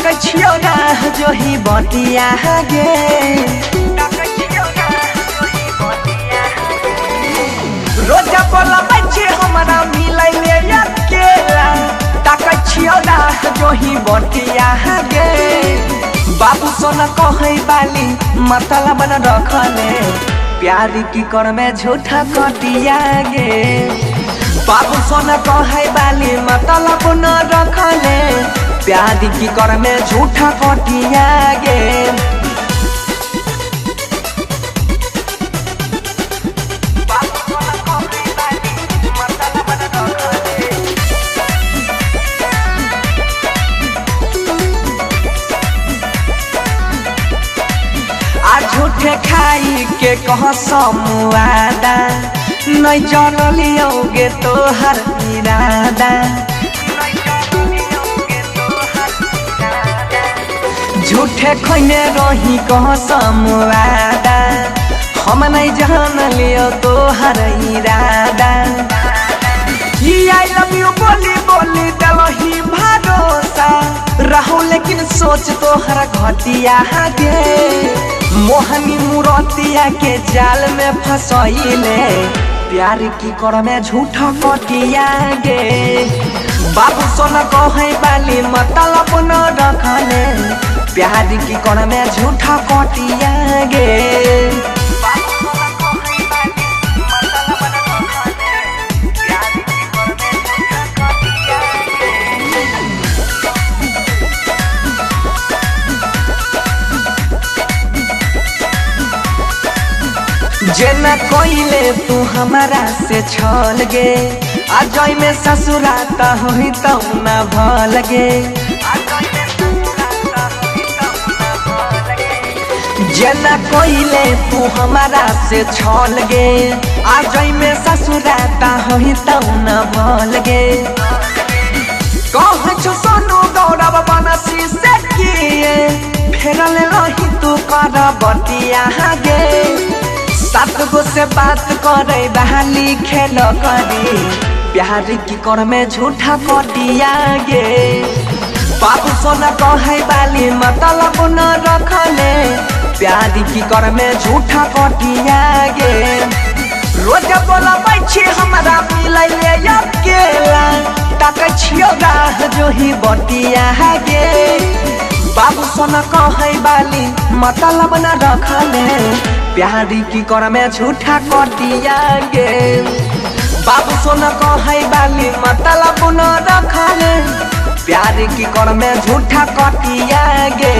ताकै छियौ ना जो ही बतिया गे रोजा बोला बच्चे हमारा मिलै ले अकेला ताकै छियौ ना जो ही बतिया गे बाबू सोना कहै बाली मतलब न रखले प्यारी की कर में झूठा कटिया गे बाबू सोना कहै बाली मतलब न रखले प्यारी की कर में झूठा कटिया गे झूठे खाई के कह समुआदा नहीं जान लियोगे तोहर इरादा झूठे खैने रही कह समुआदा हम नहीं जान लियो तोहर इरादा आई लव यू बोली बोली दलही भरोसा रहो लेकिन सोच तोहर घटिया गे मोहनी मुरतिया के जाल में फसैले प्यार की कर में झूठा कटिया गे बाबू सोना कहै बाली मतलब न रखले प्यार की कर में झूठा कटिया गे जेना कोइले तू हमारा से छल गे अजय में ससुराता होई तो ना भल गे जेना कोइले तू हमारा से छल गे अजय में ससुराता होई तो ना भल गे कह छो सोनू गौरव बनसी से किए फेरल रही तू कर बतिया गे सात गो से बात करे बहाली खेल करी प्यार की कर में झूठा कटिया गे बाबू सोना कहै बाली मतलब न रखले प्यार की कर में झूठा कटिया गे रोज बोला बैठे हमारा मिलै ले अकेला ताकै छियौ गाह जो ही बतिया गे बाबू सोना कहै बाली मतलब न रखले प्यारी की कर में झूठा कटिया गे बाबू सोना कहै बाली मतलब न रखले प्यारी की कर में झूठा कटिया गे।